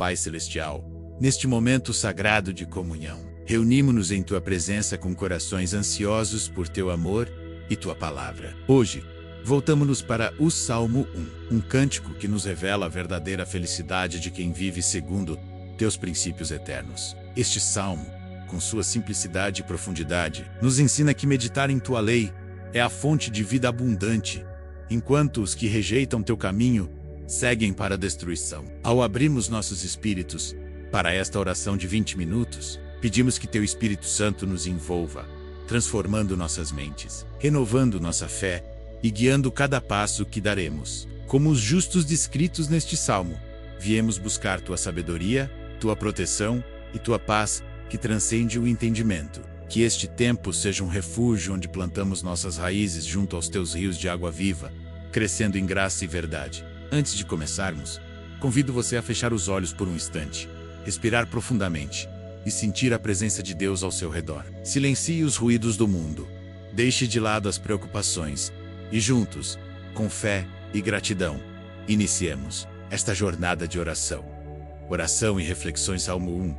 Pai Celestial, neste momento sagrado de comunhão, reunimos-nos em Tua presença com corações ansiosos por Teu amor e Tua palavra. Hoje, voltamos-nos para o Salmo 1, um cântico que nos revela a verdadeira felicidade de quem vive segundo Teus princípios eternos. Este salmo, com sua simplicidade e profundidade, nos ensina que meditar em Tua lei é a fonte de vida abundante, enquanto os que rejeitam Teu caminho seguem para a destruição. Ao abrirmos nossos espíritos para esta oração de 20 minutos, pedimos que Teu Espírito Santo nos envolva, transformando nossas mentes, renovando nossa fé e guiando cada passo que daremos. Como os justos descritos neste salmo, viemos buscar Tua sabedoria, Tua proteção e Tua paz que transcende o entendimento. Que este tempo seja um refúgio onde plantamos nossas raízes junto aos Teus rios de água viva, crescendo em graça e verdade. Antes de começarmos, convido você a fechar os olhos por um instante, respirar profundamente e sentir a presença de Deus ao seu redor. Silencie os ruídos do mundo, deixe de lado as preocupações e juntos, com fé e gratidão, iniciemos esta jornada de oração. Oração e reflexões. Salmo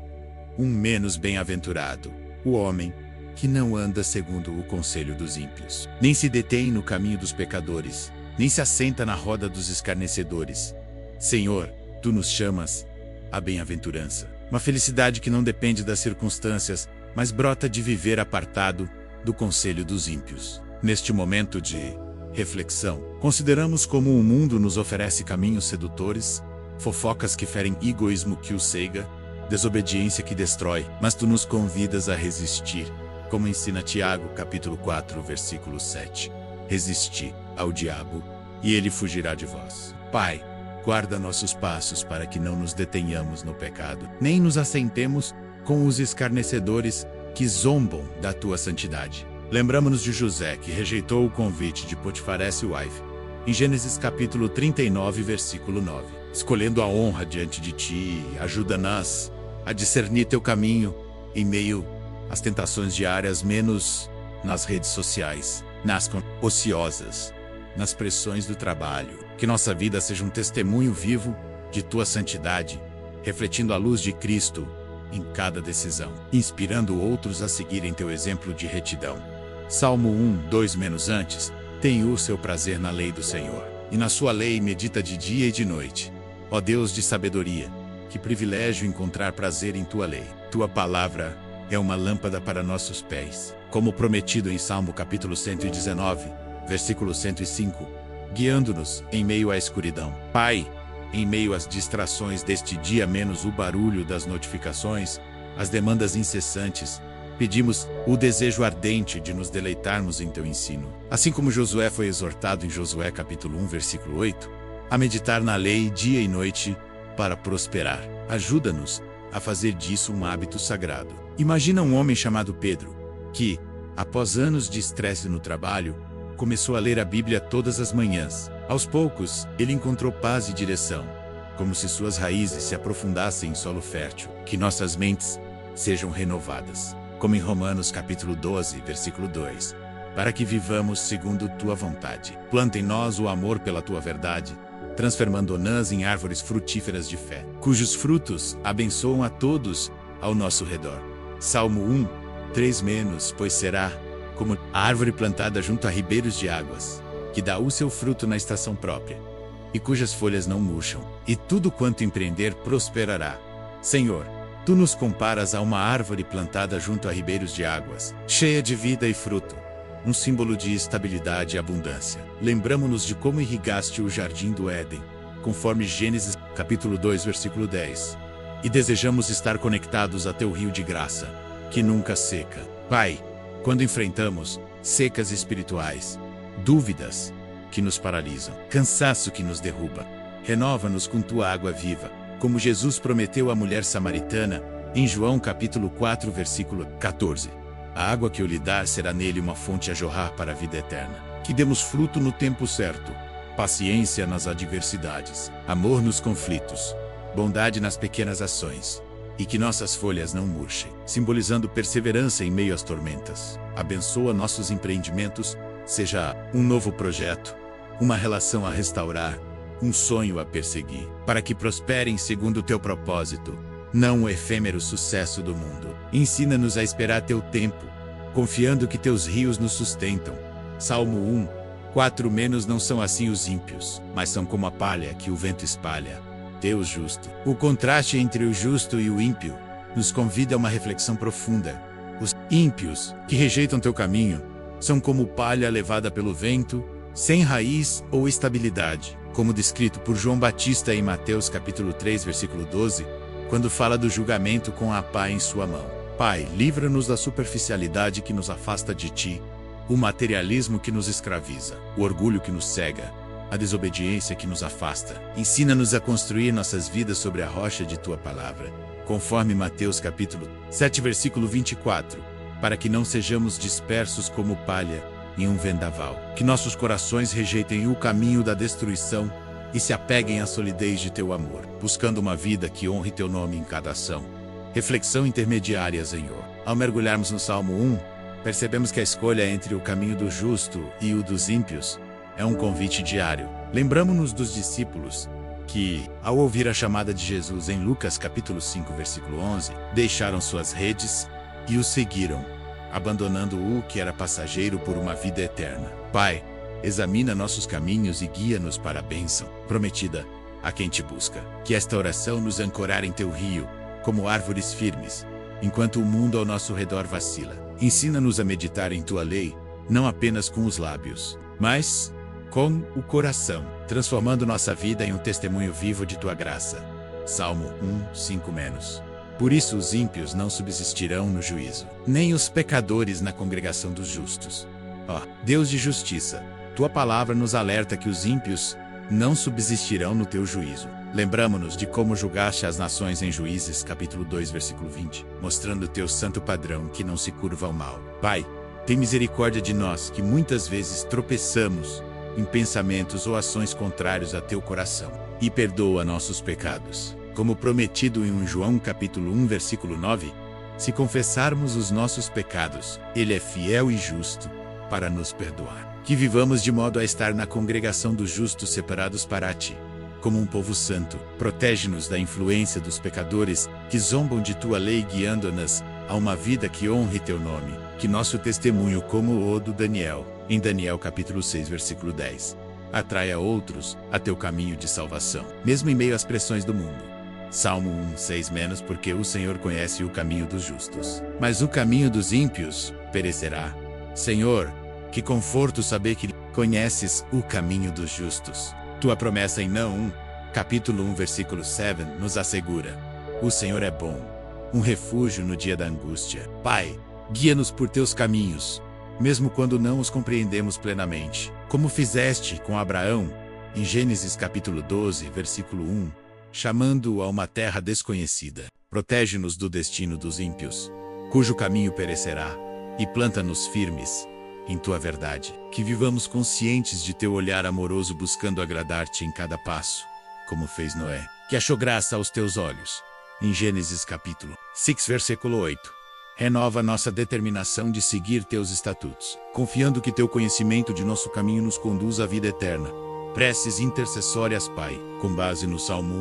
1. Menos bem-aventurado o homem que não anda segundo o conselho dos ímpios, nem se detém no caminho dos pecadores, nem se assenta na roda dos escarnecedores. Senhor, Tu nos chamas à bem-aventurança, uma felicidade que não depende das circunstâncias, mas brota de viver apartado do conselho dos ímpios. Neste momento de reflexão, consideramos como o mundo nos oferece caminhos sedutores, fofocas que ferem, egoísmo que o cega, desobediência que destrói, mas Tu nos convidas a resistir, como ensina Tiago, capítulo 4, versículo 7. Resisti ao diabo, e ele fugirá de vós. Pai, guarda nossos passos para que não nos detenhamos no pecado, nem nos assentemos com os escarnecedores que zombam da Tua santidade. Lembramos-nos de José, que rejeitou o convite de Potifar ex-wife, em Gênesis capítulo 39, versículo 9. Escolhendo a honra diante de Ti, ajuda-nos a discernir Teu caminho em meio às tentações diárias, menos nas redes sociais, nas ociosas, nas pressões do trabalho. Que nossa vida seja um testemunho vivo de Tua santidade, refletindo a luz de Cristo em cada decisão, inspirando outros a seguirem Teu exemplo de retidão. Salmo 1, menos antes, tem o seu prazer na lei do Senhor, e na Sua lei medita de dia e de noite. Ó Deus de sabedoria, que privilégio encontrar prazer em Tua lei. Tua palavra é uma lâmpada para nossos pés, como prometido em Salmo capítulo 119, versículo 105, guiando-nos em meio à escuridão. Pai, em meio às distrações deste dia, menos o barulho das notificações, as demandas incessantes, pedimos o desejo ardente de nos deleitarmos em Teu ensino. Assim como Josué foi exortado em Josué capítulo 1, versículo 8, a meditar na lei dia e noite para prosperar. Ajuda-nos a fazer disso um hábito sagrado. Imagina um homem chamado Pedro, que, após anos de estresse no trabalho, começou a ler a Bíblia todas as manhãs. Aos poucos, ele encontrou paz e direção, como se suas raízes se aprofundassem em solo fértil. Que nossas mentes sejam renovadas, como em Romanos capítulo 12, versículo 2, para que vivamos segundo Tua vontade. Planta em nós o amor pela Tua verdade, transformando-nos em árvores frutíferas de fé, cujos frutos abençoam a todos ao nosso redor. Salmo 1, menos, pois será como a árvore plantada junto a ribeiros de águas, que dá o seu fruto na estação própria, e cujas folhas não murcham, e tudo quanto empreender prosperará. Senhor, Tu nos comparas a uma árvore plantada junto a ribeiros de águas, cheia de vida e fruto, um símbolo de estabilidade e abundância. Lembramo-nos de como irrigaste o jardim do Éden, conforme Gênesis capítulo 2, versículo 10. E desejamos estar conectados a Teu rio de graça, que nunca seca. Pai, quando enfrentamos secas espirituais, dúvidas que nos paralisam, cansaço que nos derruba, renova-nos com Tua água viva, como Jesus prometeu à mulher samaritana, em João capítulo 4, versículo 14. A água que eu lhe dar será nele uma fonte a jorrar para a vida eterna. Que demos fruto no tempo certo, paciência nas adversidades, amor nos conflitos, bondade nas pequenas ações, e que nossas folhas não murchem, simbolizando perseverança em meio às tormentas. Abençoa nossos empreendimentos, seja um novo projeto, uma relação a restaurar, um sonho a perseguir. para que prosperem segundo o teu propósito, não o efêmero sucesso do mundo. Ensina-nos a esperar teu tempo, confiando que teus rios nos sustentam. Salmo 1, 4 menos não são assim os ímpios, mas são como a palha que o vento espalha. Deus justo. O contraste entre o justo e o ímpio nos convida a uma reflexão profunda. Os ímpios, que rejeitam teu caminho, são como palha levada pelo vento, sem raiz ou estabilidade, como descrito por João Batista em Mateus capítulo 3, versículo 12, quando fala do julgamento com a pá em sua mão. Pai, livra-nos da superficialidade que nos afasta de ti, o materialismo que nos escraviza, o orgulho que nos cega, a desobediência que nos afasta. Ensina-nos a construir nossas vidas sobre a rocha de tua palavra, conforme Mateus capítulo 7, versículo 24, para que não sejamos dispersos como palha em um vendaval. Que nossos corações rejeitem o caminho da destruição e se apeguem à solidez de teu amor, buscando uma vida que honre teu nome em cada ação. Reflexão intermediária, Senhor. Ao mergulharmos no Salmo 1, percebemos que a escolha entre o caminho do justo e o dos ímpios é um convite diário. Lembramo-nos dos discípulos que, ao ouvir a chamada de Jesus em Lucas capítulo 5, versículo 11, deixaram suas redes e o seguiram, abandonando o que era passageiro por uma vida eterna. Pai, examina nossos caminhos e guia-nos para a bênção prometida a quem te busca. Que esta oração nos ancorar em teu rio, como árvores firmes, enquanto o mundo ao nosso redor vacila. Ensina-nos a meditar em tua lei, não apenas com os lábios, mas com o coração, transformando nossa vida em um testemunho vivo de tua graça. Salmo 1, 5 menos. Por isso os ímpios não subsistirão no juízo, nem os pecadores na congregação dos justos. Ó Deus de justiça, tua palavra nos alerta que os ímpios não subsistirão no teu juízo. Lembramo-nos de como julgaste as nações em Juízes capítulo 2, versículo 20, mostrando teu santo padrão que não se curva ao mal. Pai, tem misericórdia de nós que muitas vezes tropeçamos em pensamentos ou ações contrários a teu coração, e perdoa nossos pecados. Como prometido em João capítulo 1, versículo 9, se confessarmos os nossos pecados, Ele é fiel e justo para nos perdoar. Que vivamos de modo a estar na congregação dos justos separados para ti, como um povo santo. Protege-nos da influência dos pecadores que zombam de tua lei, guiando-nos a uma vida que honre teu nome. Que nosso testemunho, como o do Daniel, em Daniel capítulo 6, versículo 10, atraia outros a teu caminho de salvação, mesmo em meio às pressões do mundo. Salmo 1, 6 menos, porque o Senhor conhece o caminho dos justos, mas o caminho dos ímpios perecerá. Senhor, que conforto saber que conheces o caminho dos justos. Tua promessa em Naum, capítulo 1, versículo 7, nos assegura: o Senhor é bom, um refúgio no dia da angústia. Pai, guia-nos por teus caminhos, mesmo quando não os compreendemos plenamente, como fizeste com Abraão, em Gênesis capítulo 12, versículo 1, chamando-o a uma terra desconhecida. Protege-nos do destino dos ímpios, cujo caminho perecerá, e planta-nos firmes em tua verdade. Que vivamos conscientes de teu olhar amoroso, buscando agradar-te em cada passo, como fez Noé, que achou graça aos teus olhos. Em Gênesis capítulo 6, versículo 8. Renova nossa determinação de seguir teus estatutos, confiando que teu conhecimento de nosso caminho nos conduz à vida eterna. Preces intercessórias, Pai. Com base no Salmo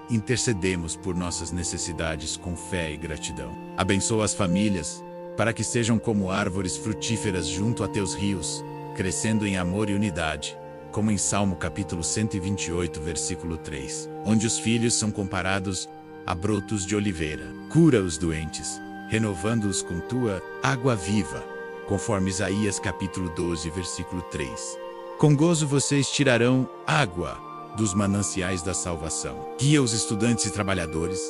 1, intercedemos por nossas necessidades com fé e gratidão. Abençoa as famílias, para que sejam como árvores frutíferas junto a teus rios, crescendo em amor e unidade, como em Salmo capítulo 128, versículo 3, onde os filhos são comparados a brotos de oliveira. Cura os doentes, renovando-os com tua água viva, conforme Isaías capítulo 12, versículo 3. Com gozo vocês tirarão água dos mananciais da salvação. Guia os estudantes e trabalhadores,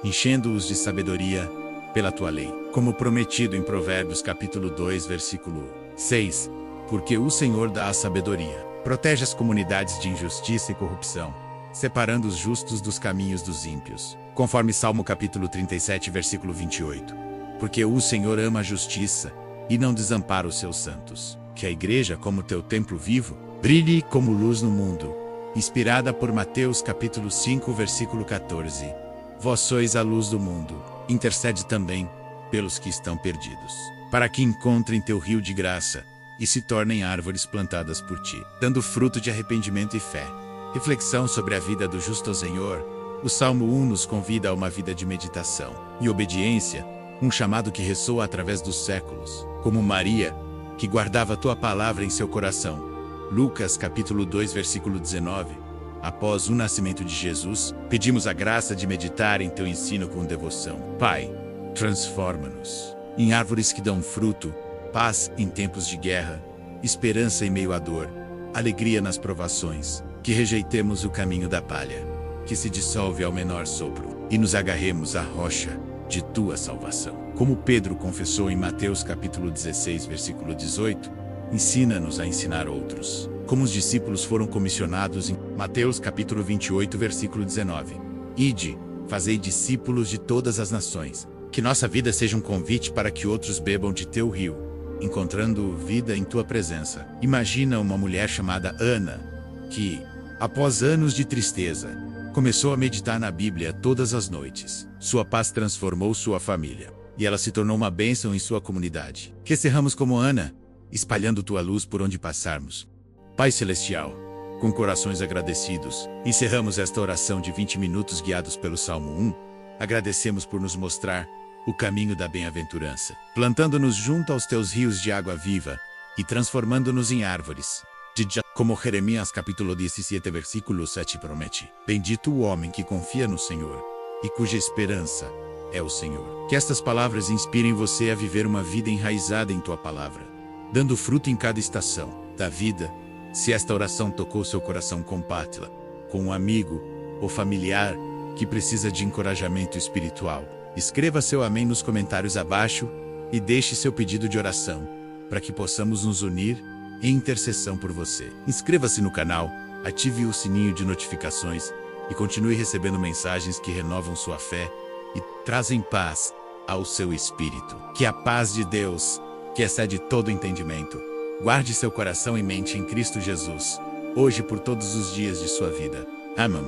enchendo-os de sabedoria pela tua lei, como prometido em Provérbios capítulo 2, versículo 6. Porque o Senhor dá a sabedoria, protege as comunidades de injustiça e corrupção, separando os justos dos caminhos dos ímpios, conforme Salmo capítulo 37, versículo 28. Porque o Senhor ama a justiça e não desampara os seus santos. Que a igreja, como teu templo vivo, brilhe como luz no mundo. Inspirada por Mateus capítulo 5, versículo 14. Vós sois a luz do mundo. Intercede também pelos que estão perdidos, para que encontrem teu rio de graça e se tornem árvores plantadas por ti, dando fruto de arrependimento e fé. Reflexão sobre a vida do justo Senhor. O Salmo 1 nos convida a uma vida de meditação e obediência, um chamado que ressoa através dos séculos, como Maria, que guardava tua palavra em seu coração. Lucas capítulo 2, versículo 19. Após o nascimento de Jesus, pedimos a graça de meditar em teu ensino com devoção. Pai, transforma-nos em árvores que dão fruto, paz em tempos de guerra, esperança em meio à dor, alegria nas provações, que rejeitemos o caminho da palha, que se dissolve ao menor sopro, e nos agarremos à rocha de tua salvação. Como Pedro confessou em Mateus capítulo 16, versículo 18, ensina-nos a ensinar outros, como os discípulos foram comissionados em Mateus capítulo 28, versículo 19. Ide, fazei discípulos de todas as nações. Que nossa vida seja um convite para que outros bebam de teu rio, encontrando vida em tua presença. Imagina uma mulher chamada Ana, que, após anos de tristeza, começou a meditar na Bíblia todas as noites. Sua paz transformou sua família, e ela se tornou uma bênção em sua comunidade. Que serramos como Ana, espalhando tua luz por onde passarmos. Pai Celestial, com corações agradecidos, encerramos esta oração de 20 minutos guiados pelo Salmo 1. Agradecemos por nos mostrar o caminho da bem-aventurança, plantando-nos junto aos teus rios de água viva e transformando-nos em árvores. Como Jeremias capítulo 17, versículo 7 promete: bendito o homem que confia no Senhor e cuja esperança é o Senhor. Que estas palavras inspirem você a viver uma vida enraizada em tua palavra, dando fruto em cada estação da vida. Se esta oração tocou seu coração, compartilha com um amigo ou familiar que precisa de encorajamento espiritual. Escreva seu amém nos comentários abaixo e deixe seu pedido de oração, para que possamos nos unir em intercessão por você. Inscreva-se no canal, ative o sininho de notificações e continue recebendo mensagens que renovam sua fé e trazem paz ao seu espírito. Que a paz de Deus, que excede todo entendimento, guarde seu coração e mente em Cristo Jesus, hoje e por todos os dias de sua vida. Amém.